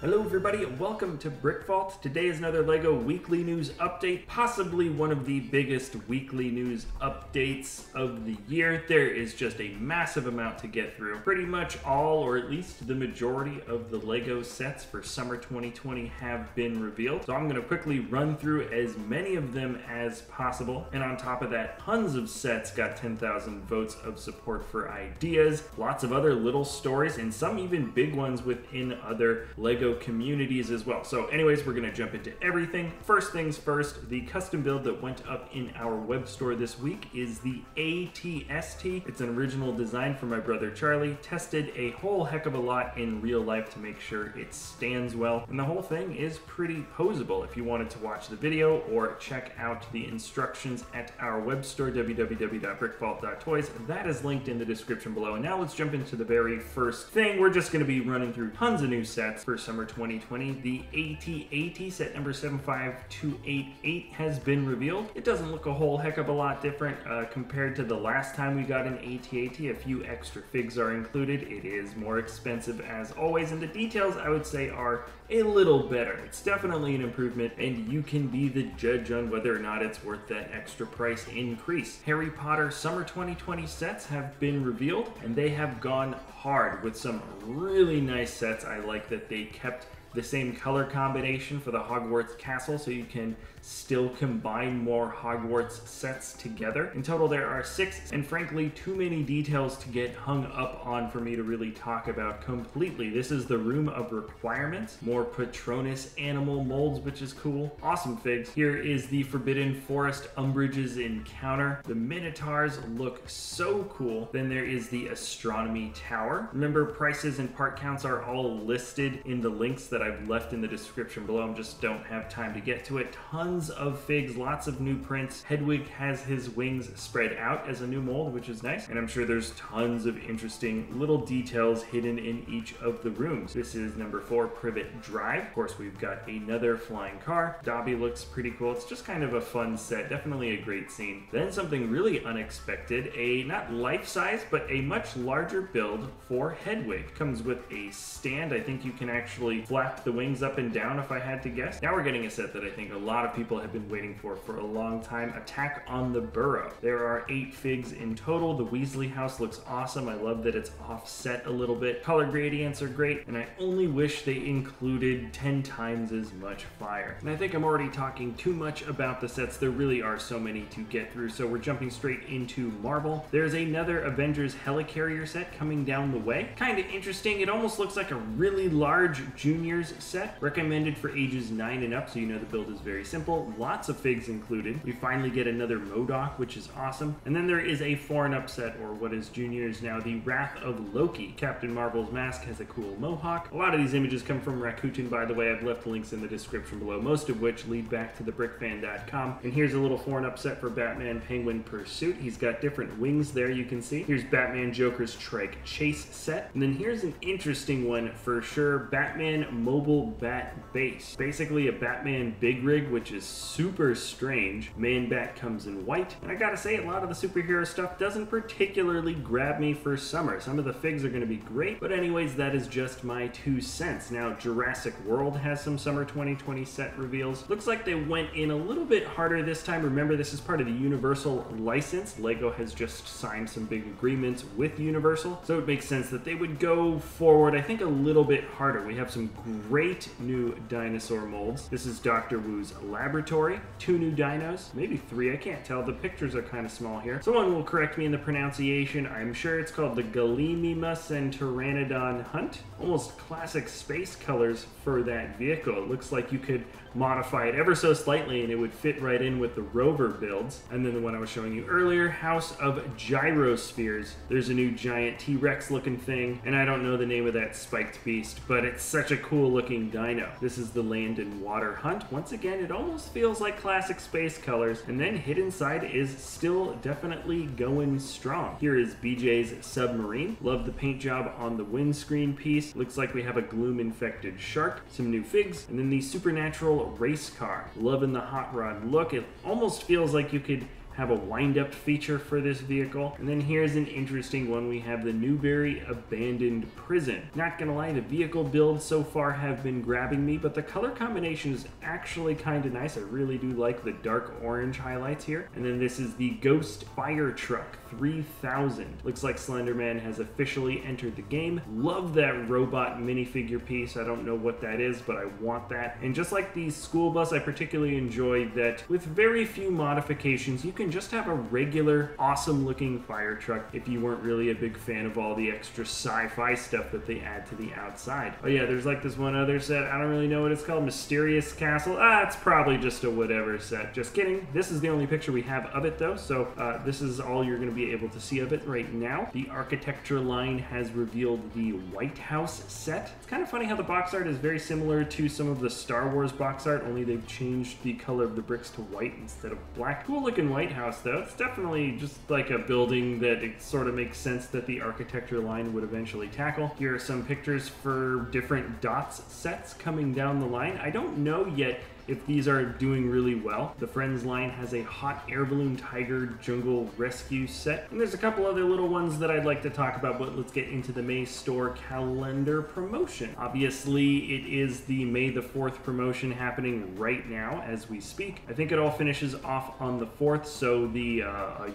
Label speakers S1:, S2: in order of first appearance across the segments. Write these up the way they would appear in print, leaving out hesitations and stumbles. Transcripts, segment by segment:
S1: Hello everybody, welcome to BrickVault. Today is another LEGO weekly news update, possibly one of the biggest weekly news updates of the year. There is just a massive amount to get through. Pretty much all, or at least the majority of the LEGO sets for summer 2020 have been revealed. So I'm going to quickly run through as many of them as possible. And on top of that, tons of sets got 10,000 votes of support for ideas. Lots of other little stories and some even big ones within other LEGO communities as well. So anyways, we're going to jump into everything. First things first, the custom build that went up in our web store this week is the ATST. It's an original design from my brother Charlie. Tested a whole heck of a lot in real life to make sure it stands well. And the whole thing is pretty posable. If you wanted to watch the video or check out the instructions at our web store, www.brickvault.toys, that is linked in the description below. And now let's jump into the very first thing. We're just going to be running through tons of new sets for summer 2020. The AT-AT set number 75288 has been revealed. It doesn't look a whole heck of a lot different compared to the last time we got an AT-AT. A few extra figs are included. It is more expensive as always, and the details I would say are a little better. It's definitely an improvement, and you can be the judge on whether or not it's worth that extra price increase. Harry Potter summer 2020 sets have been revealed, and they have gone hard with some really nice sets. I like that they kept the same color combination for the Hogwarts castle, so you can still combine more Hogwarts sets together. In total there are 6, and frankly too many details to get hung up on for me to really talk about completely. This is the room of requirements, more Patronus animal molds, which is cool. Awesome figs. Here is the Forbidden Forest Umbridge's encounter. The Minotaurs look so cool. Then there is the Astronomy Tower. Remember, prices and part counts are all listed in the links that I've left in the description below. I just don't have time to get to it. Tons of figs, lots of new prints. Hedwig has his wings spread out as a new mold, which is nice. And I'm sure there's tons of interesting little details hidden in each of the rooms. This is number 4, Privet Drive. Of course, we've got another flying car. Dobby looks pretty cool. It's just kind of a fun set. Definitely a great scene. Then something really unexpected, a not life-size, but a much larger build for Hedwig. Comes with a stand. I think you can actually flap the wings up and down if I had to guess. Now we're getting a set that I think a lot of people have been waiting for a long time. Attack on the Burrow. There are 8 figs in total. The Weasley house looks awesome. I love that it's offset a little bit. Color gradients are great, and I only wish they included 10 times as much fire. And I think I'm already talking too much about the sets. There really are so many to get through, so we're jumping straight into Marvel. There's another Avengers Helicarrier set coming down the way. Kind of interesting. It almost looks like a really large Juniors set. Recommended for ages 9 and up, so you know the build is very simple. Lots of figs included. We finally get another MODOK, which is awesome. And then there is a 4 and up set, or what is Juniors now, the Wrath of Loki. Captain Marvel's mask has a cool mohawk. A lot of these images come from Rakuten, by the way. I've left links in the description below, most of which lead back to the brickfan.com. And here's a little 4 and up set for Batman Penguin Pursuit. He's got different wings there, you can see. Here's Batman Joker's Trike Chase set. And then here's an interesting one for sure, Batman Mobile Bat Base. Basically a Batman big rig, which is super strange. Man Bat comes in white, and I gotta say, a lot of the superhero stuff doesn't particularly grab me for summer. Some of the figs are gonna be great, but anyways, that is just my 2 cents. Now, Jurassic World has some summer 2020 set reveals. Looks like they went in a little bit harder this time. Remember, this is part of the Universal license. LEGO has just signed some big agreements with Universal, so it makes sense that they would go forward, I think, a little bit harder. We have some great new dinosaur molds. This is Dr. Wu's laboratory. 2 new dinos, maybe 3, I can't tell. The pictures are kind of small here. Someone will correct me in the pronunciation. I'm sure it's called the Gallimimus and Pteranodon Hunt. Almost classic space colors for that vehicle. It looks like you could modify it ever so slightly and it would fit right in with the rover builds. And then the one I was showing you earlier, House of Gyrospheres. There's a new giant T-Rex looking thing, and I don't know the name of that spiked beast, but it's such a cool looking dino. This is the Land and Water Hunt. Once again, it almost feels like classic space colors, and then hidden side is still definitely going strong. Here is BJ's Submarine. Love the paint job on the windscreen piece. Looks like we have a gloom infected shark, some new figs, and then the Supernatural race car. Loving the hot rod look. It almost feels like you could have a wind-up feature for this vehicle. And then here's an interesting one. We have the Newberry Abandoned Prison. Not gonna lie, the vehicle builds so far have been grabbing me, but the color combination is actually kind of nice. I really do like the dark orange highlights here. And then this is the Ghost Fire Truck 3000. Looks like Slenderman has officially entered the game. Love that robot minifigure piece. I don't know what that is, but I want that. And just like the school bus, I particularly enjoy that with very few modifications, you can just have a regular, awesome looking fire truck if you weren't really a big fan of all the extra sci-fi stuff that they add to the outside. Oh yeah, there's like this one other set. I don't really know what it's called. Mysterious Castle. It's probably just a whatever set. Just kidding. This is the only picture we have of it though, so this is all you're going to be able to see of it right now. The architecture line has revealed the White House set. It's kind of funny how the box art is very similar to some of the Star Wars box art, only they've changed the color of the bricks to white instead of black. Cool looking White House though. It's definitely just like a building that it sort of makes sense that the architecture line would eventually tackle. Here are some pictures for different dots sets coming down the line. I don't know yet if these are doing really well. The Friends line has a Hot Air Balloon Tiger Jungle Rescue set. And there's a couple other little ones that I'd like to talk about, but let's get into the May store calendar promotion. Obviously, it is the May the 4th promotion happening right now as we speak. I think it all finishes off on the 4th, so the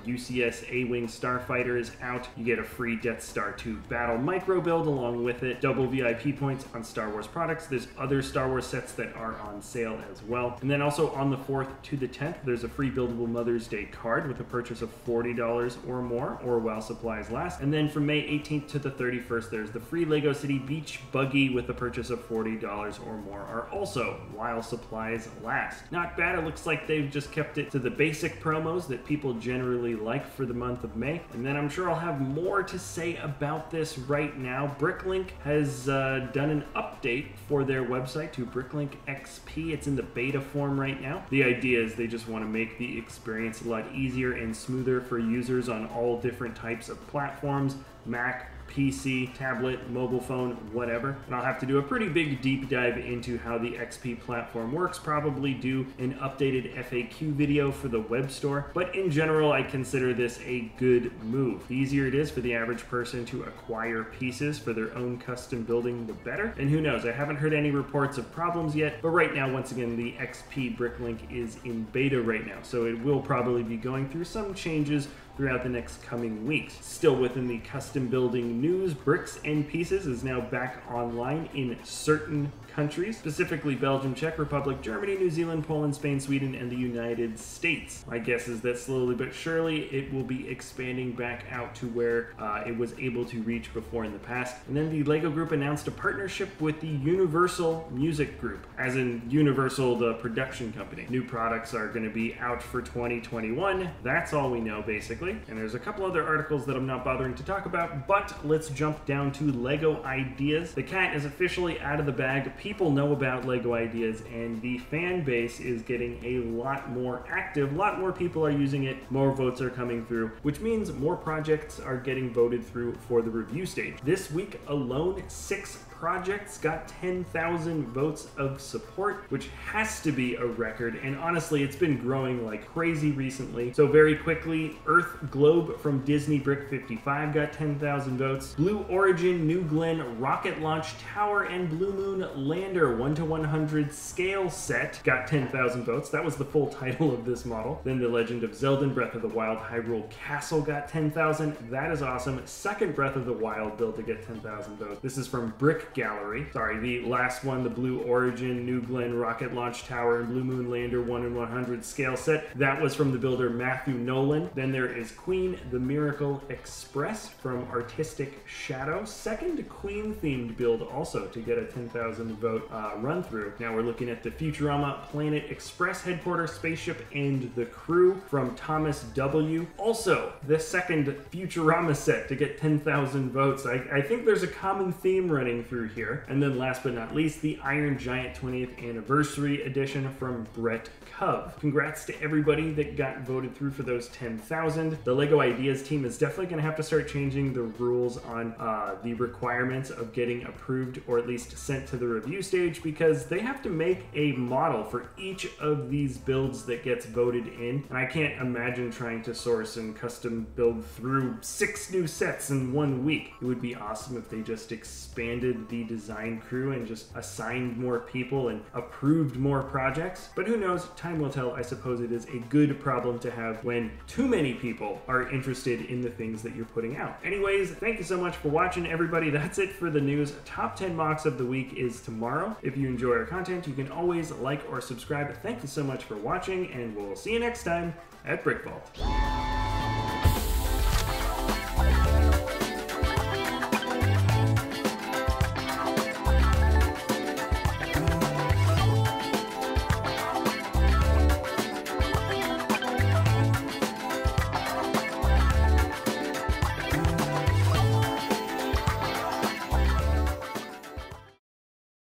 S1: UCS A-Wing Starfighter is out. You get a free Death Star 2 Battle Micro build along with it, double VIP points on Star Wars products. There's other Star Wars sets that are on sale as well. And then also on the 4th to the 10th, there's a free buildable Mother's Day card with a purchase of $40 or more, or while supplies last. And then from May 18th to the 31st, there's the free Lego City Beach Buggy with a purchase of $40 or more, are also while supplies last. Not bad. It looks like they've just kept it to the basic promos that people generally like for the month of May. And then I'm sure I'll have more to say about this right now. Bricklink has done an update for their website to Bricklink XP. It's in the beta form right now. The idea is they just want to make the experience a lot easier and smoother for users on all different types of platforms, Mac, PC, tablet, mobile phone, whatever. And I'll have to do a pretty big deep dive into how the XP platform works, probably do an updated FAQ video for the web store. But in general, I consider this a good move. The easier it is for the average person to acquire pieces for their own custom building, the better. And who knows, I haven't heard any reports of problems yet, but right now, once again, the XP Bricklink is in beta right now, so it will probably be going through some changes throughout the next coming weeks. Still within the custom building news, Bricks and Pieces is now back online in certain countries, specifically Belgium, Czech Republic, Germany, New Zealand, Poland, Spain, Sweden, and the United States. My guess is that slowly but surely it will be expanding back out to where it was able to reach before in the past. And then the LEGO Group announced a partnership with the Universal Music Group, as in Universal, the production company. New products are going to be out for 2021. That's all we know, basically. And there's a couple other articles that I'm not bothering to talk about, but let's jump down to LEGO Ideas. The cat is officially out of the bag. People know about LEGO Ideas, and the fan base is getting a lot more active. A lot more people are using it. More votes are coming through, which means more projects are getting voted through for the review stage. This week alone, 6 projects got 10,000 votes of support, which has to be a record, and honestly it's been growing like crazy recently. So very quickly, Earth Globe from Disney Brick 55 got 10,000 votes. Blue Origin New Glen Rocket Launch Tower and Blue Moon Lander 1:100 scale set got 10,000 votes. That was the full title of this model. Then The Legend of Zelda Breath of the Wild Hyrule Castle got 10,000. That is awesome. Second Breath of the Wild build to get 10,000 votes. This is from Brick Gallery. Sorry, the last one, the Blue Origin New Glen Rocket Launch Tower and Blue Moon Lander 1:100 scale set. That was from the builder Matthew Nolan. Then there is Queen the Miracle Express from Artistic Shadow. Second Queen themed build also to get a 10,000 vote run through. Now we're looking at the Futurama Planet Express headquarters spaceship and the crew from Thomas W. Also, the second Futurama set to get 10,000 votes. I think there's a common theme running through here. And then last but not least, the Iron Giant 20th Anniversary Edition from Brett Cove. Congrats to everybody that got voted through for those 10,000. end. The LEGO Ideas team is definitely going to have to start changing the rules on the requirements of getting approved or at least sent to the review stage, because they have to make a model for each of these builds that gets voted in, and I can't imagine trying to source and custom build through 6 new sets in 1 week. It would be awesome if they just expanded the design crew and just assigned more people and approved more projects, but who knows, time will tell. I suppose it is a good problem to have when too many people are interested in the things that you're putting out. Anyways, thank you so much for watching, everybody. That's it for the news. Top 10 mocks of the week is tomorrow. If you enjoy our content, you can always like or subscribe. Thank you so much for watching, and we'll see you next time at BrickVault.